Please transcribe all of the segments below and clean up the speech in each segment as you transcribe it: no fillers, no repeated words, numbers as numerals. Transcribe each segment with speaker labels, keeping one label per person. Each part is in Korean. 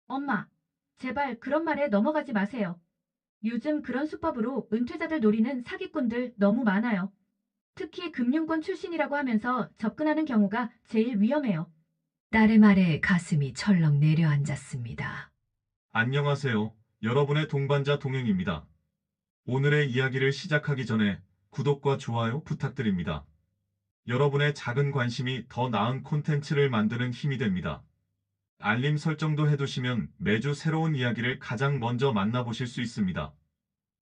Speaker 1: 엄마, 제발 그런 말에 넘어가지 마세요. 요즘 그런 수법으로 은퇴자들 노리는 사기꾼들 너무 많아요. 특히 금융권 출신이라고 하면서 접근하는 경우가 제일 위험해요.
Speaker 2: 딸의 말에 가슴이 철렁 내려앉았습니다.
Speaker 3: 안녕하세요. 여러분의 동반자 동행입니다. 오늘의 이야기를 시작하기 전에 구독과 좋아요 부탁드립니다. 여러분의 작은 관심이 더 나은 콘텐츠를 만드는 힘이 됩니다. 알림 설정도 해두시면 매주 새로운 이야기를 가장 먼저 만나보실 수 있습니다.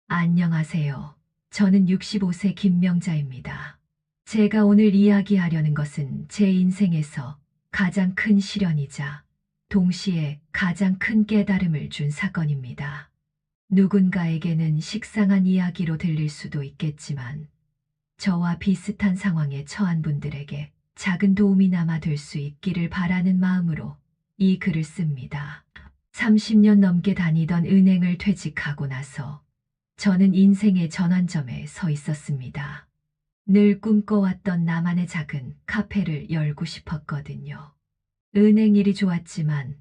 Speaker 2: 안녕하세요. 저는 65세 김명자입니다. 제가 오늘 이야기하려는 것은 제 인생에서 가장 큰 시련이자 동시에 가장 큰 깨달음을 준 사건입니다. 누군가에게는 식상한 이야기로 들릴 수도 있겠지만 저와 비슷한 상황에 처한 분들에게 작은 도움이나마 될 수 있기를 바라는 마음으로 이 글을 씁니다. 30년 넘게 다니던 은행을 퇴직하고 나서 저는 인생의 전환점에 서 있었습니다. 늘 꿈꿔왔던 나만의 작은 카페를 열고 싶었거든요. 은행 일이 좋았지만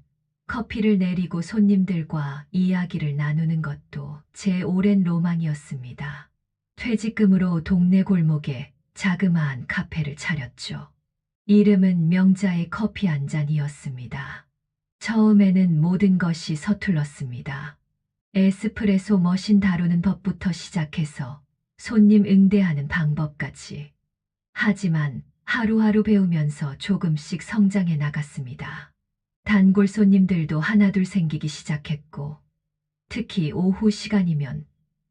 Speaker 2: 커피를 내리고 손님들과 이야기를 나누는 것도 제 오랜 로망이었습니다. 퇴직금으로 동네 골목에 자그마한 카페를 차렸죠. 이름은 명자의 커피 한 잔이었습니다. 처음에는 모든 것이 서툴렀습니다. 에스프레소 머신 다루는 법부터 시작해서 손님 응대하는 방법까지. 하지만 하루하루 배우면서 조금씩 성장해 나갔습니다. 단골 손님들도 하나둘 생기기 시작했고, 특히 오후 시간이면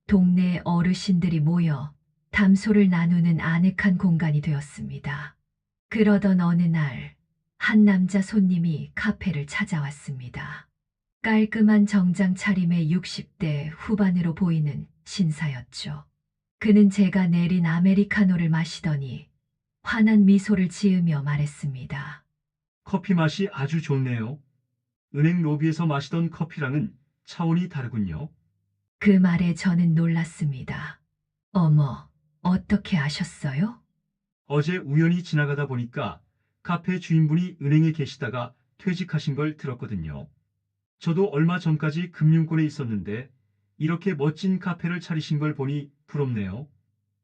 Speaker 2: 동네 어르신들이 모여 담소를 나누는 아늑한 공간이 되었습니다. 그러던 어느 날, 한 남자 손님이 카페를 찾아왔습니다. 깔끔한 정장 차림의 60대 후반으로 보이는 신사였죠. 그는 제가 내린 아메리카노를 마시더니 환한 미소를 지으며 말했습니다.
Speaker 4: 커피 맛이 아주 좋네요. 은행 로비에서 마시던 커피랑은 차원이 다르군요.
Speaker 2: 그 말에 저는 놀랐습니다. 어머, 어떻게 아셨어요?
Speaker 4: 어제 우연히 지나가다 보니까 카페 주인분이 은행에 계시다가 퇴직하신 걸 들었거든요. 저도 얼마 전까지 금융권에 있었는데 이렇게 멋진 카페를 차리신 걸 보니 부럽네요.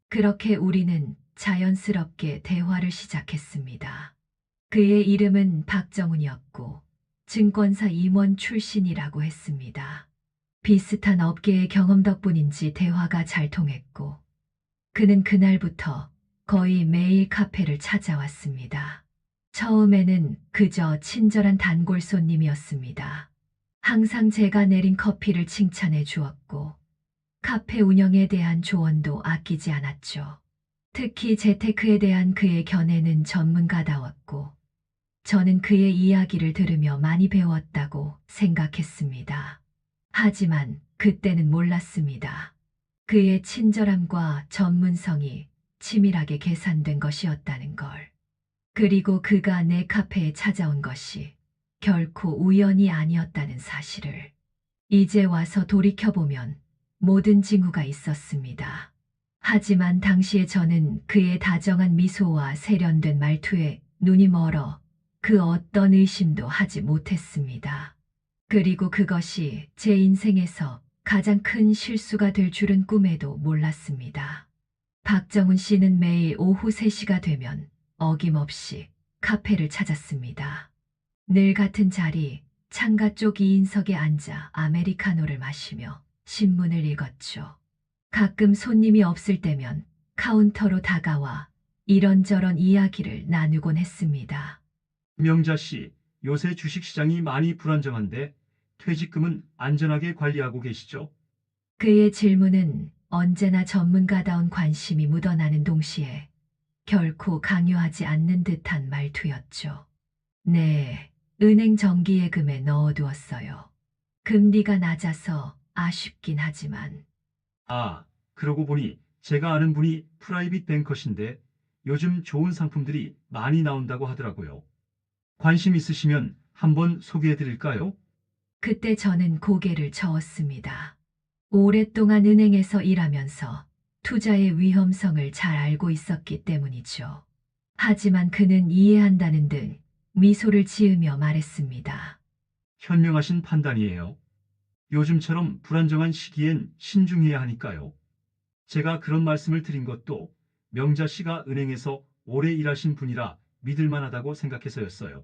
Speaker 2: 그렇게 우리는 자연스럽게 대화를 시작했습니다. 그의 이름은 박정훈이었고 증권사 임원 출신이라고 했습니다. 비슷한 업계의 경험 덕분인지 대화가 잘 통했고 그는 그날부터 거의 매일 카페를 찾아왔습니다. 처음에는 그저 친절한 단골 손님이었습니다. 항상 제가 내린 커피를 칭찬해 주었고 카페 운영에 대한 조언도 아끼지 않았죠. 특히 재테크에 대한 그의 견해는 전문가다웠고 저는 그의 이야기를 들으며 많이 배웠다고 생각했습니다. 하지만 그때는 몰랐습니다. 그의 친절함과 전문성이 치밀하게 계산된 것이었다는 걸. 그리고 그가 내 카페에 찾아온 것이 결코 우연이 아니었다는 사실을. 이제 와서 돌이켜보면 모든 징후가 있었습니다. 하지만 당시에 저는 그의 다정한 미소와 세련된 말투에 눈이 멀어 그 어떤 의심도 하지 못했습니다. 그리고 그것이 제 인생에서 가장 큰 실수가 될 줄은 꿈에도 몰랐습니다. 박정훈 씨는 매일 오후 3시가 되면 어김없이 카페를 찾았습니다. 늘 같은 자리, 창가 쪽 2인석에 앉아 아메리카노를 마시며 신문을 읽었죠. 가끔 손님이 없을 때면 카운터로 다가와 이런저런 이야기를 나누곤 했습니다.
Speaker 4: 명자 씨, 요새 주식시장이 많이 불안정한데 퇴직금은 안전하게 관리하고 계시죠?
Speaker 2: 그의 질문은 언제나 전문가다운 관심이 묻어나는 동시에 결코 강요하지 않는 듯한 말투였죠. 네, 은행 정기예금에 넣어두었어요. 금리가 낮아서 아쉽긴 하지만
Speaker 4: 아, 그러고 보니 제가 아는 분이 프라이빗 뱅커신데 요즘 좋은 상품들이 많이 나온다고 하더라고요. 관심 있으시면 한번 소개해 드릴까요?
Speaker 2: 그때 저는 고개를 저었습니다. 오랫동안 은행에서 일하면서 투자의 위험성을 잘 알고 있었기 때문이죠. 하지만 그는 이해한다는 듯 미소를 지으며 말했습니다.
Speaker 4: 현명하신 판단이에요. 요즘처럼 불안정한 시기엔 신중해야 하니까요. 제가 그런 말씀을 드린 것도 명자 씨가 은행에서 오래 일하신 분이라 믿을 만하다고 생각해서였어요.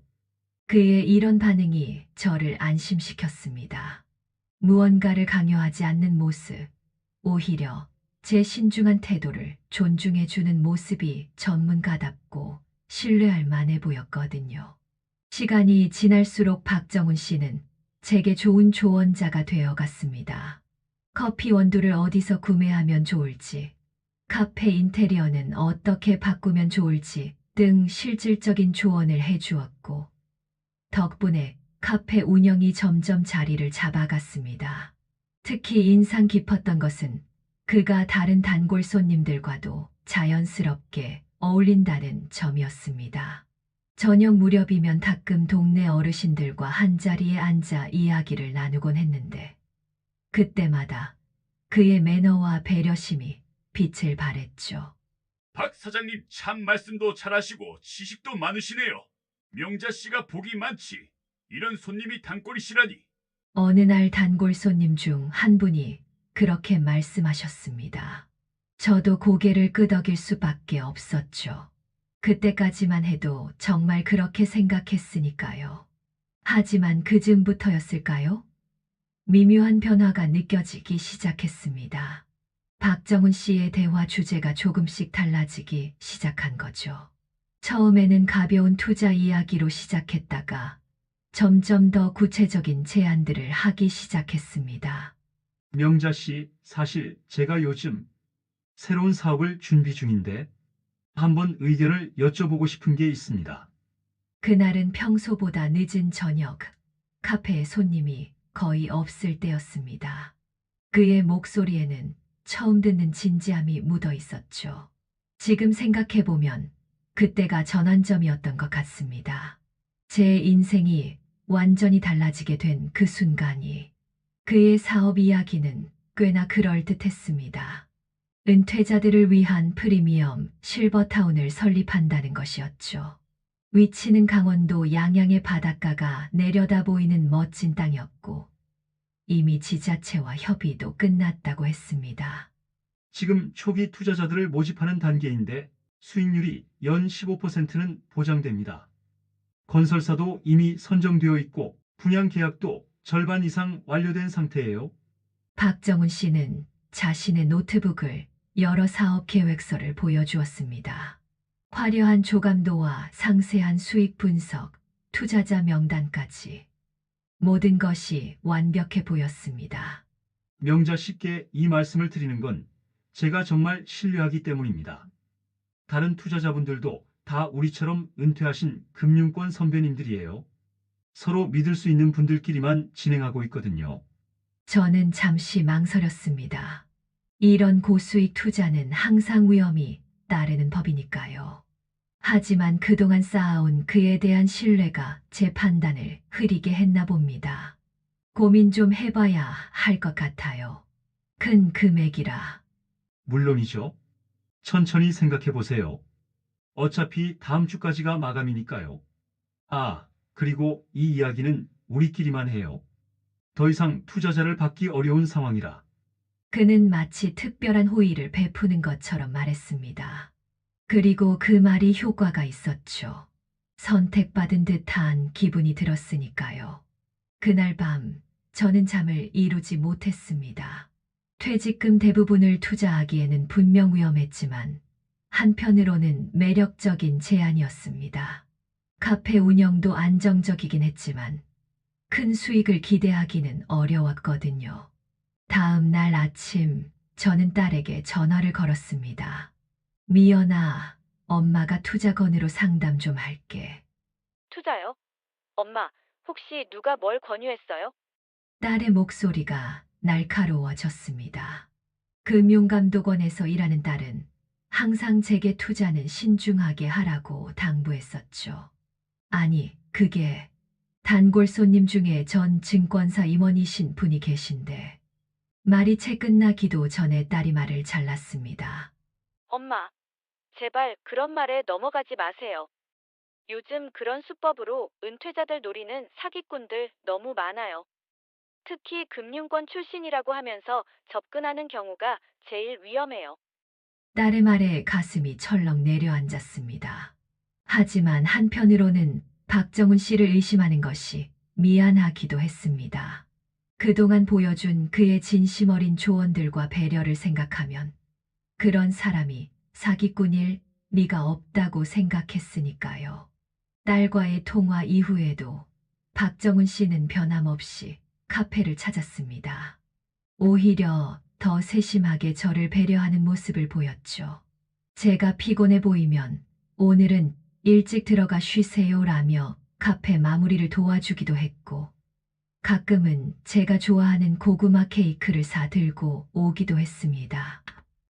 Speaker 2: 그의 이런 반응이 저를 안심시켰습니다. 무언가를 강요하지 않는 모습, 오히려 제 신중한 태도를 존중해 주는 모습이 전문가답고 신뢰할 만해 보였거든요. 시간이 지날수록 박정훈 씨는 제게 좋은 조언자가 되어 갔습니다. 커피 원두를 어디서 구매하면 좋을지, 카페 인테리어는 어떻게 바꾸면 좋을지 등 실질적인 조언을 해 주었고, 덕분에 카페 운영이 점점 자리를 잡아갔습니다. 특히 인상 깊었던 것은 그가 다른 단골 손님들과도 자연스럽게 어울린다는 점이었습니다. 저녁 무렵이면 가끔 동네 어르신들과 한자리에 앉아 이야기를 나누곤 했는데 그때마다 그의 매너와 배려심이 빛을 발했죠.
Speaker 5: 박 사장님 참 말씀도 잘하시고 지식도 많으시네요. 명자 씨가 복이 많지. 이런 손님이 단골이시라니.
Speaker 2: 어느 날 단골 손님 중 한 분이 그렇게 말씀하셨습니다. 저도 고개를 끄덕일 수밖에 없었죠. 그때까지만 해도 정말 그렇게 생각했으니까요. 하지만 그 즈음부터였을까요? 미묘한 변화가 느껴지기 시작했습니다. 박정훈 씨의 대화 주제가 조금씩 달라지기 시작한 거죠. 처음에는 가벼운 투자 이야기로 시작했다가 점점 더 구체적인 제안들을 하기 시작했습니다.
Speaker 4: 명자 씨, 사실 제가 요즘 새로운 사업을 준비 중인데 한번 의견을 여쭤보고 싶은 게 있습니다.
Speaker 2: 그날은 평소보다 늦은 저녁, 카페에 손님이 거의 없을 때였습니다. 그의 목소리에는 처음 듣는 진지함이 묻어 있었죠. 지금 생각해보면 그때가 전환점이었던 것 같습니다. 제 인생이 완전히 달라지게 된 그 순간이. 그의 사업 이야기는 꽤나 그럴듯했습니다. 은퇴자들을 위한 프리미엄 실버타운을 설립한다는 것이었죠. 위치는 강원도 양양의 바닷가가 내려다 보이는 멋진 땅이었고 이미 지자체와 협의도 끝났다고 했습니다.
Speaker 4: 지금 초기 투자자들을 모집하는 단계인데 수익률이 연 15%는 보장됩니다. 건설사도 이미 선정되어 있고 분양 계약도 절반 이상 완료된 상태예요.
Speaker 2: 박정훈 씨는 자신의 노트북을 열어 사업 계획서를 보여주었습니다. 화려한 조감도와 상세한 수익 분석, 투자자 명단까지 모든 것이 완벽해 보였습니다.
Speaker 4: 명자 씨께 이 말씀을 드리는 건 제가 정말 신뢰하기 때문입니다. 다른 투자자분들도 다 우리처럼 은퇴하신 금융권 선배님들이에요. 서로 믿을 수 있는 분들끼리만 진행하고 있거든요.
Speaker 2: 저는 잠시 망설였습니다. 이런 고수익 투자는 항상 위험이 따르는 법이니까요. 하지만 그동안 쌓아온 그에 대한 신뢰가 제 판단을 흐리게 했나 봅니다. 고민 좀 해봐야 할 것 같아요. 큰 금액이라.
Speaker 4: 물론이죠. 천천히 생각해 보세요. 어차피 다음 주까지가 마감이니까요. 아, 그리고 이 이야기는 우리끼리만 해요. 더 이상 투자자를 받기 어려운 상황이라.
Speaker 2: 그는 마치 특별한 호의를 베푸는 것처럼 말했습니다. 그리고 그 말이 효과가 있었죠. 선택받은 듯한 기분이 들었으니까요. 그날 밤 저는 잠을 이루지 못했습니다. 퇴직금 대부분을 투자하기에는 분명 위험했지만 한편으로는 매력적인 제안이었습니다. 카페 운영도 안정적이긴 했지만 큰 수익을 기대하기는 어려웠거든요. 다음 날 아침 저는 딸에게 전화를 걸었습니다. 미연아, 엄마가 투자건으로 상담 좀 할게.
Speaker 1: 투자요? 엄마, 혹시 누가 뭘 권유했어요?
Speaker 2: 딸의 목소리가 날카로워졌습니다. 금융감독원에서 일하는 딸은 항상 제게 투자는 신중하게 하라고 당부했었죠. 아니, 그게 단골 손님 중에 전 증권사 임원이신 분이 계신데 말이 채 끝나기도 전에 딸이 말을 잘랐습니다.
Speaker 1: 엄마, 제발 그런 말에 넘어가지 마세요. 요즘 그런 수법으로 은퇴자들 노리는 사기꾼들 너무 많아요. 특히 금융권 출신이라고 하면서 접근하는 경우가 제일 위험해요.
Speaker 2: 딸의 말에 가슴이 철렁 내려앉았습니다. 하지만 한편으로는 박정훈 씨를 의심하는 것이 미안하기도 했습니다. 그동안 보여준 그의 진심 어린 조언들과 배려를 생각하면 그런 사람이 사기꾼일 리가 없다고 생각했으니까요. 딸과의 통화 이후에도 박정훈 씨는 변함없이 카페를 찾았습니다. 오히려 더 세심하게 저를 배려하는 모습을 보였죠. 제가 피곤해 보이면 오늘은 일찍 들어가 쉬세요라며 카페 마무리를 도와주기도 했고, 가끔은 제가 좋아하는 고구마 케이크를 사 들고 오기도 했습니다.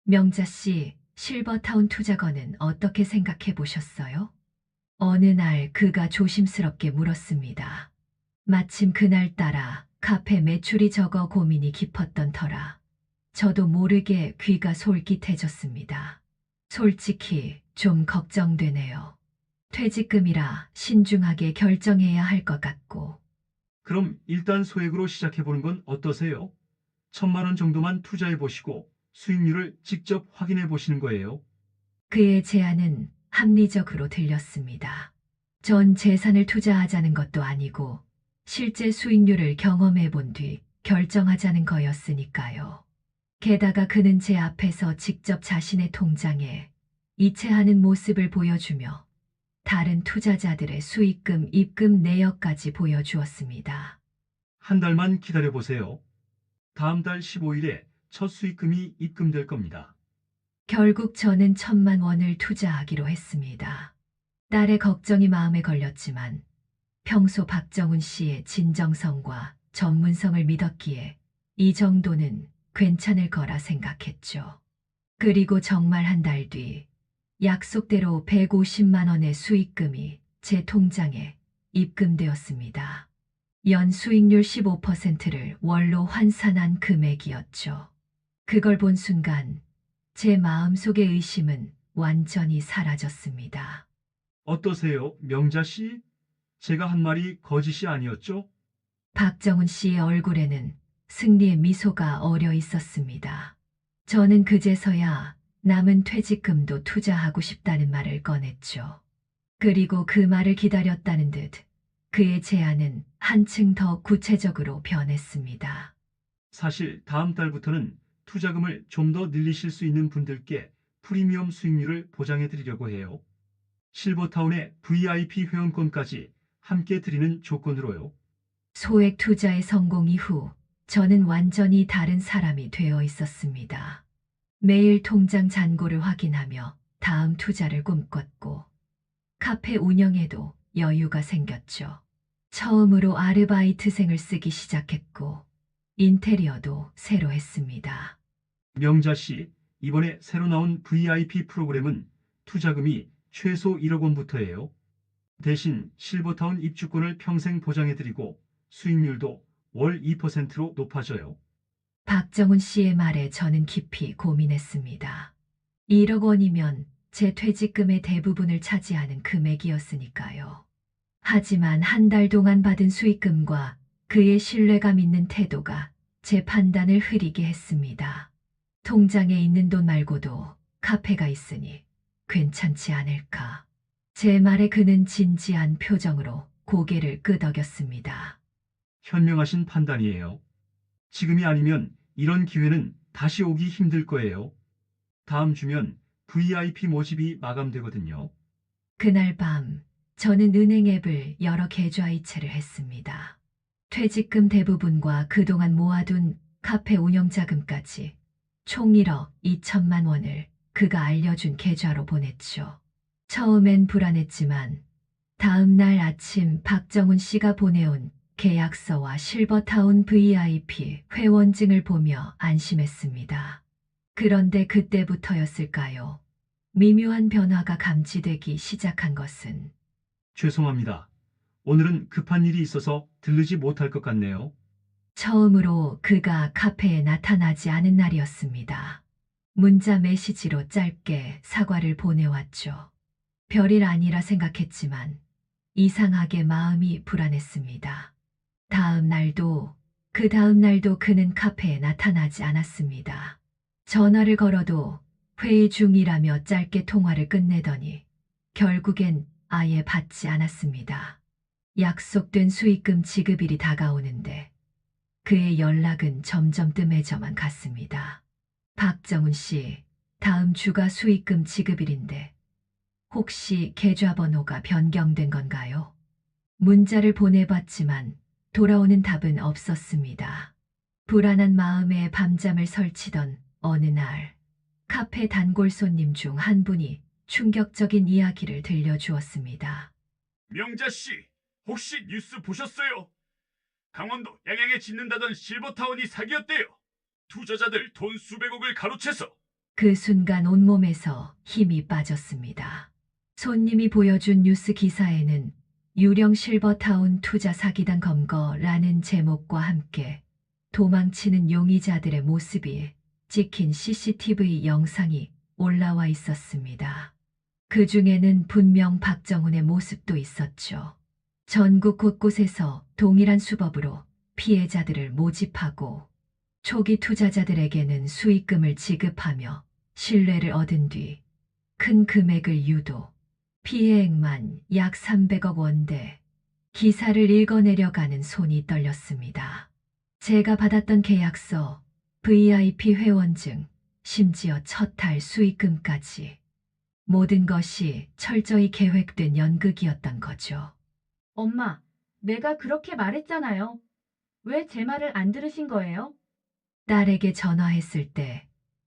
Speaker 2: 명자 씨, 실버타운 투자건은 어떻게 생각해 보셨어요? 어느 날 그가 조심스럽게 물었습니다. 마침 그날따라 카페 매출이 적어 고민이 깊었던 터라 저도 모르게 귀가 솔깃해졌습니다. 솔직히 좀 걱정되네요. 퇴직금이라 신중하게 결정해야 할 것 같고.
Speaker 4: 그럼 일단 소액으로 시작해보는 건 어떠세요? 1,000만 원 정도만 투자해보시고 수익률을 직접 확인해보시는 거예요.
Speaker 2: 그의 제안은 합리적으로 들렸습니다. 전 재산을 투자하자는 것도 아니고 실제 수익률을 경험해 본 뒤 결정하자는 거였으니까요. 게다가 그는 제 앞에서 직접 자신의 통장에 이체하는 모습을 보여주며 다른 투자자들의 수익금 입금 내역까지 보여주었습니다.
Speaker 4: 한 달만 기다려보세요. 다음 달 15일에 첫 수익금이 입금될 겁니다.
Speaker 2: 결국 저는 1,000만 원을 투자하기로 했습니다. 딸의 걱정이 마음에 걸렸지만 평소 박정훈 씨의 진정성과 전문성을 믿었기에 이 정도는 괜찮을 거라 생각했죠. 그리고 정말 한 달 뒤 약속대로 150만 원의 수익금이 제 통장에 입금되었습니다. 연 수익률 15%를 월로 환산한 금액이었죠. 그걸 본 순간 제 마음속의 의심은 완전히 사라졌습니다.
Speaker 4: 어떠세요, 명자 씨? 제가 한 말이 거짓이 아니었죠?
Speaker 2: 박정훈 씨의 얼굴에는 승리의 미소가 어려 있었습니다. 저는 그제서야 남은 퇴직금도 투자하고 싶다는 말을 꺼냈죠. 그리고 그 말을 기다렸다는 듯 그의 제안은 한층 더 구체적으로 변했습니다.
Speaker 4: 사실 다음 달부터는 투자금을 좀 더 늘리실 수 있는 분들께 프리미엄 수익률을 보장해 드리려고 해요. 실버타운의 VIP 회원권까지 함께 드리는 조건으로요.
Speaker 2: 소액 투자의 성공 이후 저는 완전히 다른 사람이 되어 있었습니다. 매일 통장 잔고를 확인하며 다음 투자를 꿈꿨고 카페 운영에도 여유가 생겼죠. 처음으로 아르바이트생을 쓰기 시작했고 인테리어도 새로 했습니다.
Speaker 4: 명자 씨, 이번에 새로 나온 VIP 프로그램은 투자금이 최소 1억 원부터예요. 대신 실버타운 입주권을 평생 보장해드리고 수익률도 월 2%로 높아져요.
Speaker 2: 박정훈 씨의 말에 저는 깊이 고민했습니다. 1억 원이면 제 퇴직금의 대부분을 차지하는 금액이었으니까요. 하지만 한 달 동안 받은 수익금과 그의 신뢰감 있는 태도가 제 판단을 흐리게 했습니다. 통장에 있는 돈 말고도 카페가 있으니 괜찮지 않을까. 제 말에 그는 진지한 표정으로 고개를 끄덕였습니다.
Speaker 4: 현명하신 판단이에요. 지금이 아니면 이런 기회는 다시 오기 힘들 거예요. 다음 주면 VIP 모집이 마감되거든요.
Speaker 2: 그날 밤 저는 은행 앱을 열어 계좌 이체를 했습니다. 퇴직금 대부분과 그동안 모아둔 카페 운영 자금까지 총 1억 2천만 원을 그가 알려준 계좌로 보냈죠. 처음엔 불안했지만 다음 날 아침 박정훈 씨가 보내온 계약서와 실버타운 VIP 회원증을 보며 안심했습니다. 그런데 그때부터였을까요? 미묘한 변화가 감지되기 시작한 것은
Speaker 4: 죄송합니다. 오늘은 급한 일이 있어서 들르지 못할 것 같네요.
Speaker 2: 처음으로 그가 카페에 나타나지 않은 날이었습니다. 문자 메시지로 짧게 사과를 보내왔죠. 별일 아니라 생각했지만 이상하게 마음이 불안했습니다. 다음 날도 그 다음 날도 그는 카페에 나타나지 않았습니다. 전화를 걸어도 회의 중이라며 짧게 통화를 끝내더니 결국엔 아예 받지 않았습니다. 약속된 수익금 지급일이 다가오는데 그의 연락은 점점 뜸해져만 갔습니다. 박정훈 씨, 다음 주가 수익금 지급일인데 혹시 계좌번호가 변경된 건가요? 문자를 보내봤지만 돌아오는 답은 없었습니다. 불안한 마음에 밤잠을 설치던 어느 날, 카페 단골 손님 중 한 분이 충격적인 이야기를 들려주었습니다.
Speaker 5: 명자 씨, 혹시 뉴스 보셨어요? 강원도 양양에 짓는다던 실버타운이 사기였대요. 투자자들 돈 수백억을 가로채서.
Speaker 2: 그 순간 온몸에서 힘이 빠졌습니다. 손님이 보여준 뉴스 기사에는 유령 실버타운 투자 사기단 검거라는 제목과 함께 도망치는 용의자들의 모습이 찍힌 CCTV 영상이 올라와 있었습니다. 그 중에는 분명 박정훈의 모습도 있었죠. 전국 곳곳에서 동일한 수법으로 피해자들을 모집하고 초기 투자자들에게는 수익금을 지급하며 신뢰를 얻은 뒤 큰 금액을 유도, 피해액만 약 300억 원대. 기사를 읽어내려가는 손이 떨렸습니다. 제가 받았던 계약서, VIP 회원증, 심지어 첫 달 수익금까지. 모든 것이 철저히 계획된 연극이었던 거죠.
Speaker 1: 엄마, 내가 그렇게 말했잖아요. 왜 제 말을 안 들으신 거예요?
Speaker 2: 딸에게 전화했을 때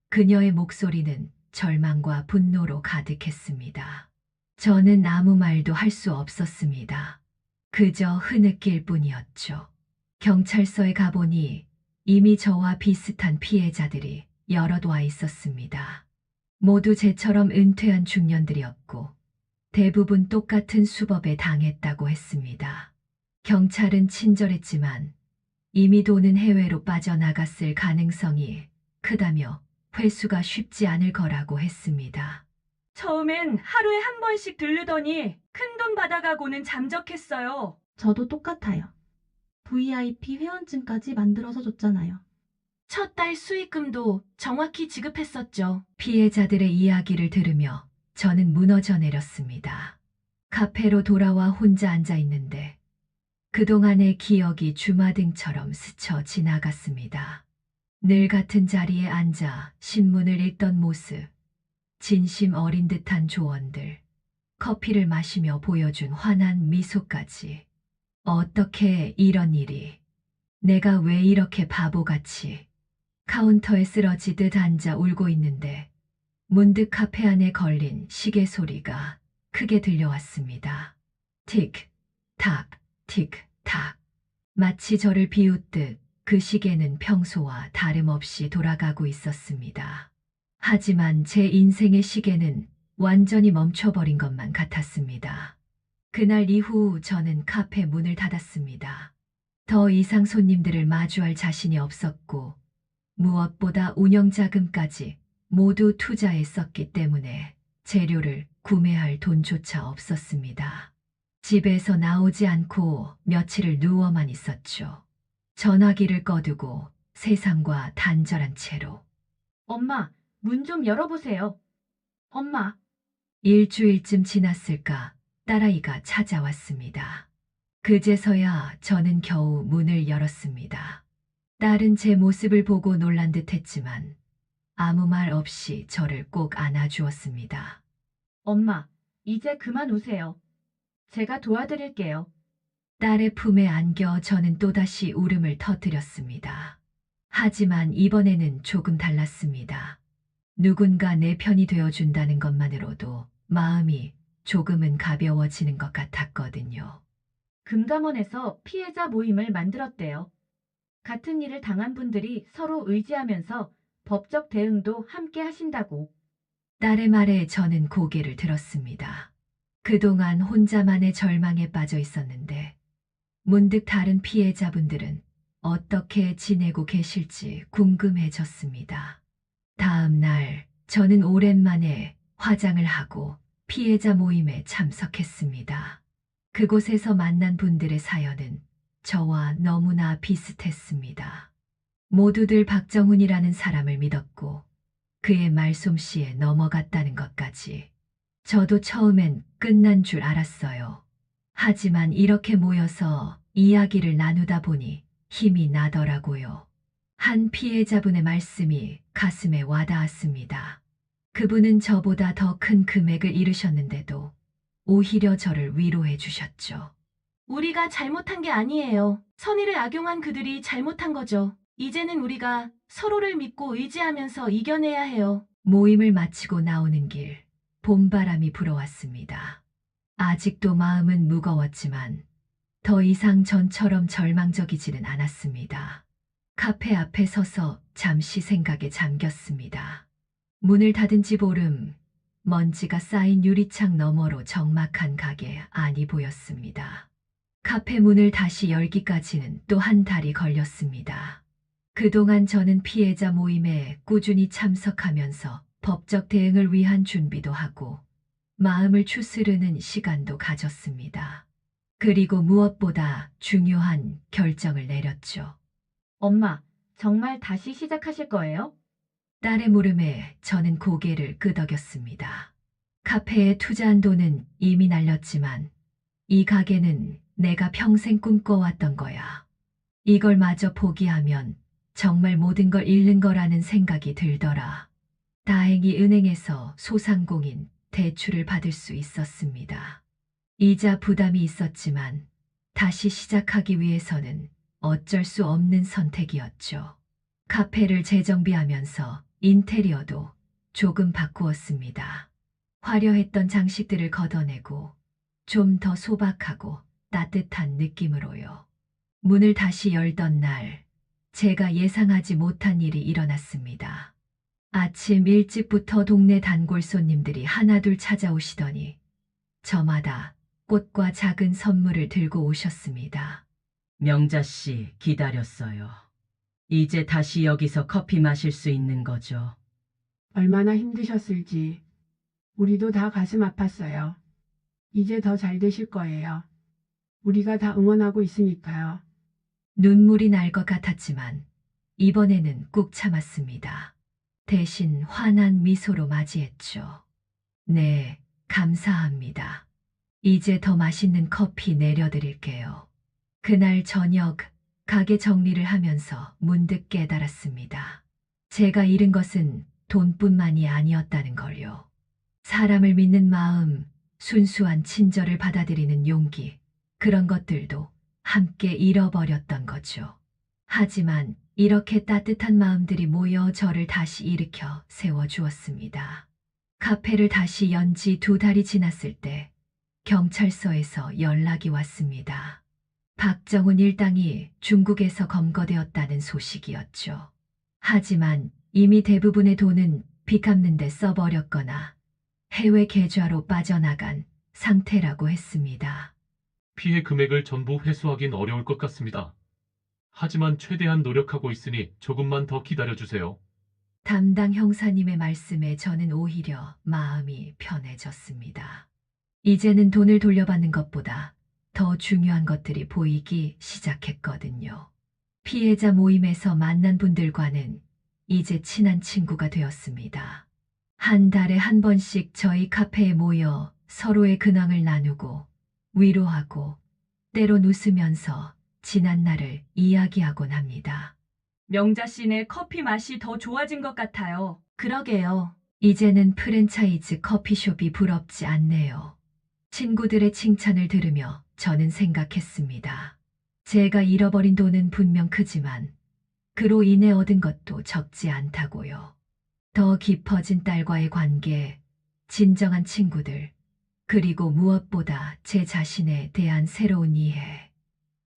Speaker 2: 그녀의 목소리는 절망과 분노로 가득했습니다. 저는 아무 말도 할 수 없었습니다. 그저 흐느낄 뿐이었죠. 경찰서에 가보니 이미 저와 비슷한 피해자들이 여럿 와 있었습니다. 모두 제처럼 은퇴한 중년들이었고 대부분 똑같은 수법에 당했다고 했습니다. 경찰은 친절했지만 이미 돈은 해외로 빠져나갔을 가능성이 크다며 회수가 쉽지 않을 거라고 했습니다.
Speaker 6: 처음엔 하루에 한 번씩 들르더니 큰돈 받아가고는 잠적했어요.
Speaker 7: 저도 똑같아요. VIP 회원증까지 만들어서 줬잖아요.
Speaker 6: 첫 달 수익금도 정확히 지급했었죠.
Speaker 2: 피해자들의 이야기를 들으며 저는 무너져 내렸습니다. 카페로 돌아와 혼자 앉아 있는데 그동안의 기억이 주마등처럼 스쳐 지나갔습니다. 늘 같은 자리에 앉아 신문을 읽던 모습, 진심 어린 듯한 조언들, 커피를 마시며 보여준 환한 미소까지. 어떻게 이런 일이, 내가 왜 이렇게 바보같이 카운터에 쓰러지듯 앉아 울고 있는데 문득 카페 안에 걸린 시계 소리가 크게 들려왔습니다. 틱, 탁, 틱, 탁. 마치 저를 비웃듯 그 시계는 평소와 다름없이 돌아가고 있었습니다. 하지만 제 인생의 시계는 완전히 멈춰버린 것만 같았습니다. 그날 이후 저는 카페 문을 닫았습니다. 더 이상 손님들을 마주할 자신이 없었고 무엇보다 운영자금까지 모두 투자에 썼기 때문에 재료를 구매할 돈조차 없었습니다. 집에서 나오지 않고 며칠을 누워만 있었죠. 전화기를 꺼두고 세상과 단절한 채로.
Speaker 1: 엄마, 문 좀 열어보세요. 엄마,
Speaker 2: 일주일쯤 지났을까 딸아이가 찾아왔습니다. 그제서야 저는 겨우 문을 열었습니다. 딸은 제 모습을 보고 놀란 듯 했지만 아무 말 없이 저를 꼭 안아주었습니다.
Speaker 1: 엄마, 이제 그만 우세요. 제가 도와드릴게요.
Speaker 2: 딸의 품에 안겨 저는 또다시 울음을 터뜨렸습니다. 하지만 이번에는 조금 달랐습니다. 누군가 내 편이 되어준다는 것만으로도 마음이 조금은 가벼워지는 것 같았거든요.
Speaker 1: 금감원에서 피해자 모임을 만들었대요. 같은 일을 당한 분들이 서로 의지하면서 법적 대응도 함께 하신다고.
Speaker 2: 딸의 말에 저는 고개를 들었습니다. 그동안 혼자만의 절망에 빠져 있었는데 문득 다른 피해자분들은 어떻게 지내고 계실지 궁금해졌습니다. 다음 날 저는 오랜만에 화장을 하고 피해자 모임에 참석했습니다. 그곳에서 만난 분들의 사연은 저와 너무나 비슷했습니다. 모두들 박정훈이라는 사람을 믿었고 그의 말솜씨에 넘어갔다는 것까지. 저도 처음엔 끝난 줄 알았어요. 하지만 이렇게 모여서 이야기를 나누다 보니 힘이 나더라고요. 한 피해자분의 말씀이 가슴에 와닿았습니다. 그분은 저보다 더 큰 금액을 잃으셨는데도 오히려 저를 위로해 주셨죠.
Speaker 6: 우리가 잘못한 게 아니에요. 선의를 악용한 그들이 잘못한 거죠. 이제는 우리가 서로를 믿고 의지하면서 이겨내야 해요.
Speaker 2: 모임을 마치고 나오는 길, 봄바람이 불어왔습니다. 아직도 마음은 무거웠지만 더 이상 전처럼 절망적이지는 않았습니다. 카페 앞에 서서 잠시 생각에 잠겼습니다. 문을 닫은 지 보름, 먼지가 쌓인 유리창 너머로 적막한 가게 안이 보였습니다. 카페 문을 다시 열기까지는 또 한 달이 걸렸습니다. 그동안 저는 피해자 모임에 꾸준히 참석하면서 법적 대응을 위한 준비도 하고 마음을 추스르는 시간도 가졌습니다. 그리고 무엇보다 중요한 결정을 내렸죠.
Speaker 1: 엄마, 정말 다시 시작하실 거예요?
Speaker 2: 딸의 물음에 저는 고개를 끄덕였습니다. 카페에 투자한 돈은 이미 날렸지만 이 가게는 내가 평생 꿈꿔왔던 거야. 이걸 마저 포기하면 정말 모든 걸 잃는 거라는 생각이 들더라. 다행히 은행에서 소상공인 대출을 받을 수 있었습니다. 이자 부담이 있었지만 다시 시작하기 위해서는 어쩔 수 없는 선택이었죠. 카페를 재정비하면서 인테리어도 조금 바꾸었습니다. 화려했던 장식들을 걷어내고 좀 더 소박하고 따뜻한 느낌으로요. 문을 다시 열던 날, 제가 예상하지 못한 일이 일어났습니다. 아침 일찍부터 동네 단골 손님들이 하나둘 찾아오시더니 저마다 꽃과 작은 선물을 들고 오셨습니다.
Speaker 8: 명자 씨 기다렸어요. 이제 다시 여기서 커피 마실 수 있는 거죠.
Speaker 9: 얼마나 힘드셨을지 우리도 다 가슴 아팠어요. 이제 더 잘 되실 거예요. 우리가 다 응원하고 있으니까요.
Speaker 2: 눈물이 날 것 같았지만 이번에는 꾹 참았습니다. 대신 환한 미소로 맞이했죠. 네, 감사합니다. 이제 더 맛있는 커피 내려드릴게요. 그날 저녁 가게 정리를 하면서 문득 깨달았습니다. 제가 잃은 것은 돈뿐만이 아니었다는 걸요. 사람을 믿는 마음, 순수한 친절을 받아들이는 용기, 그런 것들도 함께 잃어버렸던 거죠. 하지만 이렇게 따뜻한 마음들이 모여 저를 다시 일으켜 세워주었습니다. 카페를 다시 연 지 2달이 지났을 때 경찰서에서 연락이 왔습니다. 박정훈 일당이 중국에서 검거되었다는 소식이었죠. 하지만 이미 대부분의 돈은 빚 갚는 데 써버렸거나 해외 계좌로 빠져나간 상태라고 했습니다.
Speaker 10: 피해 금액을 전부 회수하긴 어려울 것 같습니다. 하지만 최대한 노력하고 있으니 조금만 더 기다려주세요.
Speaker 2: 담당 형사님의 말씀에 저는 오히려 마음이 편해졌습니다. 이제는 돈을 돌려받는 것보다 더 중요한 것들이 보이기 시작했거든요. 피해자 모임에서 만난 분들과는 이제 친한 친구가 되었습니다. 한 달에 한 번씩 저희 카페에 모여 서로의 근황을 나누고 위로하고 때론 웃으면서 지난 날을 이야기하곤 합니다.
Speaker 6: 명자 씨네 커피 맛이 더 좋아진 것 같아요. 그러게요.
Speaker 2: 이제는 프랜차이즈 커피숍이 부럽지 않네요. 친구들의 칭찬을 들으며 저는 생각했습니다. 제가 잃어버린 돈은 분명 크지만 그로 인해 얻은 것도 적지 않다고요. 더 깊어진 딸과의 관계, 진정한 친구들, 그리고 무엇보다 제 자신에 대한 새로운 이해.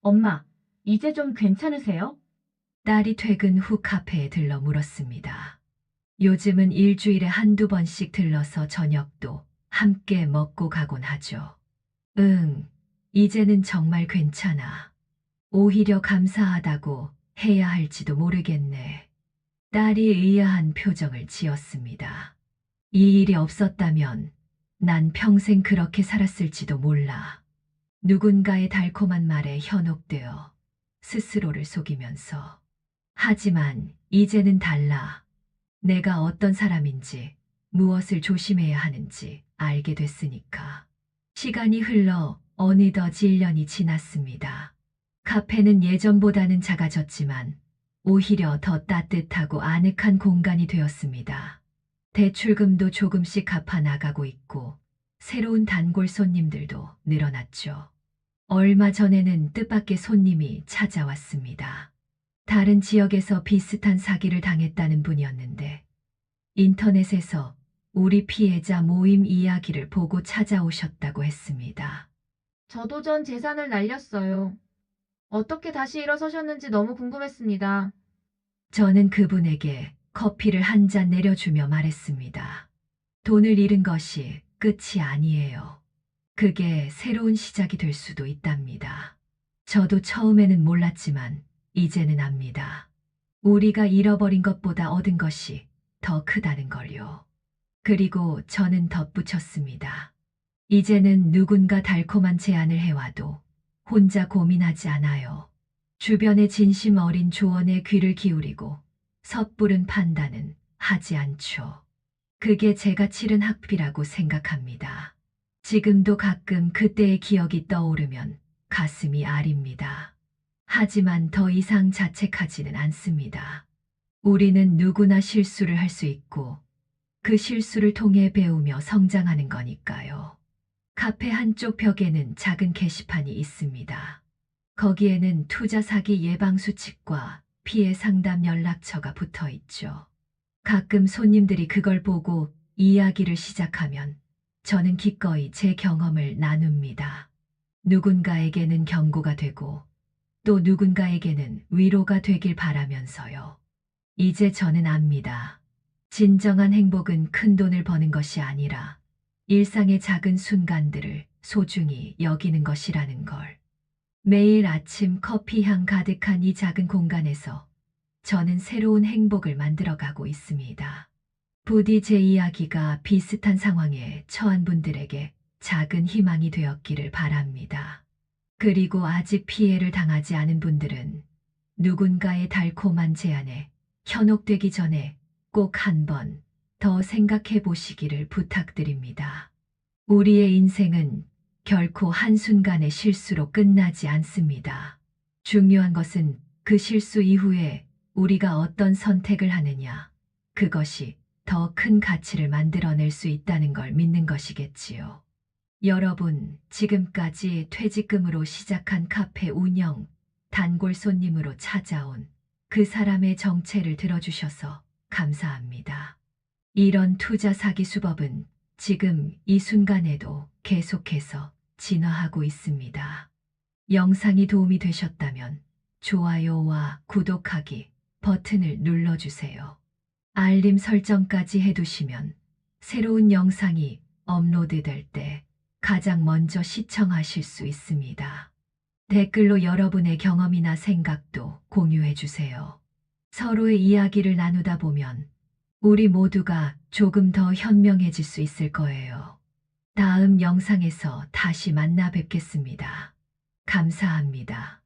Speaker 1: 엄마, 이제 좀 괜찮으세요?
Speaker 2: 딸이 퇴근 후 카페에 들러 물었습니다. 요즘은 일주일에 한두 번씩 들러서 저녁도 함께 먹고 가곤 하죠. 응, 이제는 정말 괜찮아. 오히려 감사하다고 해야 할지도 모르겠네. 딸이 의아한 표정을 지었습니다. 이 일이 없었다면 난 평생 그렇게 살았을지도 몰라. 누군가의 달콤한 말에 현혹되어 스스로를 속이면서. 하지만 이제는 달라. 내가 어떤 사람인지, 무엇을 조심해야 하는지 알게 됐으니까. 시간이 흘러 어느덧 1년이 지났습니다. 카페는 예전보다는 작아졌지만 오히려 더 따뜻하고 아늑한 공간이 되었습니다. 대출금도 조금씩 갚아 나가고 있고 새로운 단골 손님들도 늘어났죠. 얼마 전에는 뜻밖의 손님이 찾아왔습니다. 다른 지역에서 비슷한 사기를 당했다는 분이었는데 인터넷에서 우리 피해자 모임 이야기를 보고 찾아오셨다고 했습니다.
Speaker 11: 저도 전 재산을 날렸어요. 어떻게 다시 일어서셨는지 너무 궁금했습니다.
Speaker 2: 저는 그분에게 커피를 한 잔 내려주며 말했습니다. 돈을 잃은 것이 끝이 아니에요. 그게 새로운 시작이 될 수도 있답니다. 저도 처음에는 몰랐지만 이제는 압니다. 우리가 잃어버린 것보다 얻은 것이 더 크다는 걸요. 그리고 저는 덧붙였습니다. 이제는 누군가 달콤한 제안을 해와도 혼자 고민하지 않아요. 주변의 진심 어린 조언에 귀를 기울이고 섣부른 판단은 하지 않죠. 그게 제가 치른 학비라고 생각합니다. 지금도 가끔 그때의 기억이 떠오르면 가슴이 아립니다. 하지만 더 이상 자책하지는 않습니다. 우리는 누구나 실수를 할 수 있고 그 실수를 통해 배우며 성장하는 거니까요. 카페 한쪽 벽에는 작은 게시판이 있습니다. 거기에는 투자 사기 예방 수칙과 피해 상담 연락처가 붙어 있죠. 가끔 손님들이 그걸 보고 이야기를 시작하면 저는 기꺼이 제 경험을 나눕니다. 누군가에게는 경고가 되고 또 누군가에게는 위로가 되길 바라면서요. 이제 저는 압니다. 진정한 행복은 큰 돈을 버는 것이 아니라 일상의 작은 순간들을 소중히 여기는 것이라는 걸. 매일 아침 커피 향 가득한 이 작은 공간에서 저는 새로운 행복을 만들어가고 있습니다. 부디 제 이야기가 비슷한 상황에 처한 분들에게 작은 희망이 되었기를 바랍니다. 그리고 아직 피해를 당하지 않은 분들은 누군가의 달콤한 제안에 현혹되기 전에 꼭 한 번 더 생각해 보시기를 부탁드립니다. 우리의 인생은 결코 한순간의 실수로 끝나지 않습니다. 중요한 것은 그 실수 이후에 우리가 어떤 선택을 하느냐, 그것이 더 큰 가치를 만들어낼 수 있다는 걸 믿는 것이겠지요. 여러분, 지금까지 퇴직금으로 시작한 카페 운영, 단골 손님으로 찾아온 그 사람의 정체를 들어주셔서 감사합니다. 이런 투자 사기 수법은 지금 이 순간에도 계속해서 진화하고 있습니다. 영상이 도움이 되셨다면 좋아요와 구독하기 버튼을 눌러주세요. 알림 설정까지 해두시면 새로운 영상이 업로드될 때 가장 먼저 시청하실 수 있습니다. 댓글로 여러분의 경험이나 생각도 공유해주세요. 서로의 이야기를 나누다 보면 우리 모두가 조금 더 현명해질 수 있을 거예요. 다음 영상에서 다시 만나 뵙겠습니다. 감사합니다.